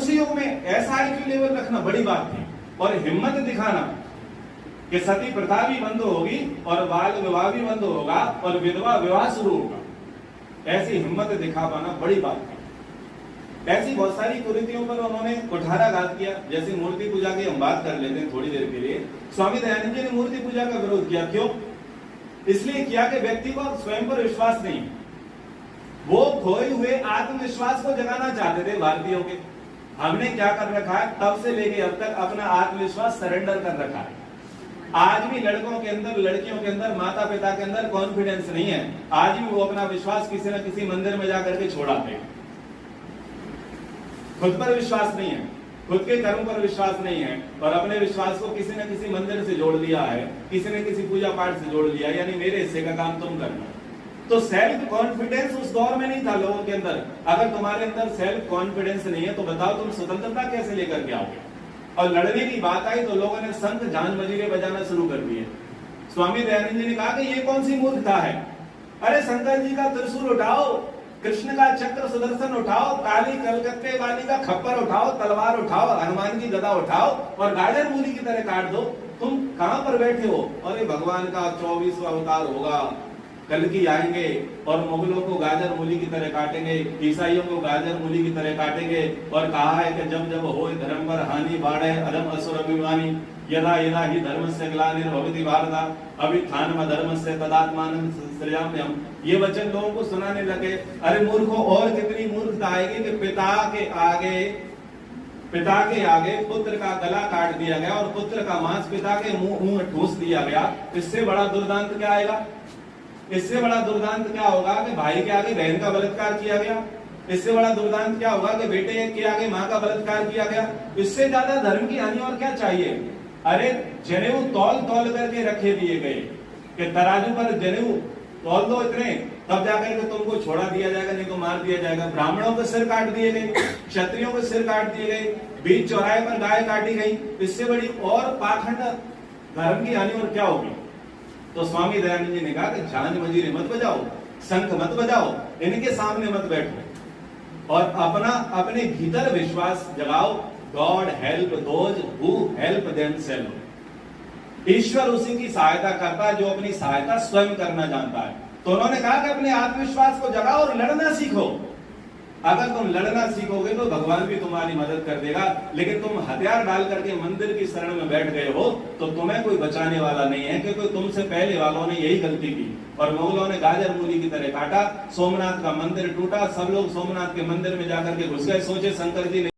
उस युग में ऐसा आईक्यू लेवल रखना बड़ी बात थी, और हिम्मत दिखाना कि सती प्रथा भी बंद होगी और बाल विवाह भी बंद होगा और विधवा विवाह शुरू होगा, ऐसी हिम्मत दिखा पाना बड़ी बात थी। ऐसी बहुत सारी कुरीतियों पर उन्होंने कुठाराघात किया। जैसे मूर्ति पूजा की हम बात कर लेते हैं थोड़ी देर के लिए। स्वामी दयानंद जी ने मूर्ति पूजा का विरोध किया। क्यों? इसलिए किया कि व्यक्ति को स्वयं पर विश्वास नहीं, वो खोए हुए आत्मविश्वास को जगाना चाहते थे भारतीयों के। हमने क्या कर रखा है, तब से लेके अब तक अपना आत्मविश्वास सरेंडर कर रखा है। आज भी लड़कों के अंदर, लड़कियों के अंदर, माता पिता के अंदर कॉन्फिडेंस नहीं है। आज भी वो अपना विश्वास किसी न किसी मंदिर में जाकर के छोड़ाते हैं। खुद पर विश्वास नहीं है, खुद के कर्म पर विश्वास नहीं है, और अपने विश्वास को किसी न किसी मंदिर से जोड़ लिया है, किसी न किसी पूजा पाठ से जोड़ लिया, यानी मेरे हिस्से का काम तुम करना। तो सेल्फ कॉन्फिडेंस उस दौर में नहीं था लोगों के अंदर। अगर तुम्हारे अंदर सेल्फ कॉन्फिडेंस नहीं है तो बताओ तुम स्वतंत्रता कैसे लेकर के आओगे। और लड़ने की बात आई तो लोगों ने संत जान मजीरे बजाना शुरू कर दिए। स्वामी दयानंद जी ने कहा कि ये कौन सी मूर्खता है, अरे शंकर जी का त्रिशूल उठाओ, कृष्ण का चक्र सुदर्शन उठाओ, काली कलकत्ते वाली का खप्पर उठाओ, तलवार उठाओ, हनुमान की गदा उठाओ और गाजर मूली की तरह काट दो। तुम कहां पर बैठे हो? अरे भगवान का 24वां अवतार होगा, कल की आएंगे और मुगलों को गाजर मूली की तरह काटेंगे, ईसाइयों को गाजर मूली की तरह काटेंगे। और कहा है कि जब जब हो धर्म पर हानि बाढ़े अधम असुर अभिमानी, यदा यदा ही धर्मस्य ग्लानिर्भवति भारत अभ्युत्थानम धर्मस्य तदात्मानं सृजाम्यहम्। ये वचन लोगों को सुनाने लगे। अरे मूर्खों, और कितनी मूर्खता आएगी कि पिता के आगे पुत्र का गला काट दिया गया और पुत्र का मांस पिता के मुंह में ठूस दिया गया। इससे बड़ा दुर्दांत क्या आएगा? इससे बड़ा दुर्दांत क्या होगा कि भाई के आगे बहन का बलात्कार किया गया? इससे बड़ा दुर्दांत क्या होगा कि बेटे के आगे मां का बलात्कार किया गया? इससे ज्यादा धर्म की हानि और क्या चाहिए? अरे जनेऊ तौल तौल करके रखे दिए गए कि तराजू पर जनेऊ तौल दो इतने, तब जाकर के तुमको छोड़ा दिया जाएगा, नहीं तो मार दिया जाएगा। ब्राह्मणों के सिर काट दिए गए, क्षत्रियों के सिर काट दिए गए, बीच चौराहे पर गाय काटी गई। इससे बड़ी और पाखंड धर्म की हानि और क्या होगी? तो स्वामी दयानंद जी ने कहा कि झांझ मंजीरे मत बजाओ, शंख मत बजाओ, इनके सामने मत बैठो और अपने भीतर विश्वास जगाओ। God help those who help themselves. ईश्वर उसी की सहायता करता है जो अपनी सहायता स्वयं करना जानता है। तो उन्होंने कहा कि अपने आत्मविश्वास को जगाओ और लड़ना सीखो। अगर तुम लड़ना सीखोगे तो भगवान भी तुम्हारी मदद कर देगा। लेकिन तुम हथियार डाल करके मंदिर की शरण में बैठ गए हो तो तुम्हें कोई बचाने वाला नहीं है, क्योंकि तुमसे पहले वालों ने यही गलती की और मुगलों ने गाजर मूली की तरह काटा। सोमनाथ का मंदिर टूटा, सब लोग सोमनाथ के मंदिर में जाकर के घुस गए। सोचे शंकर जी ने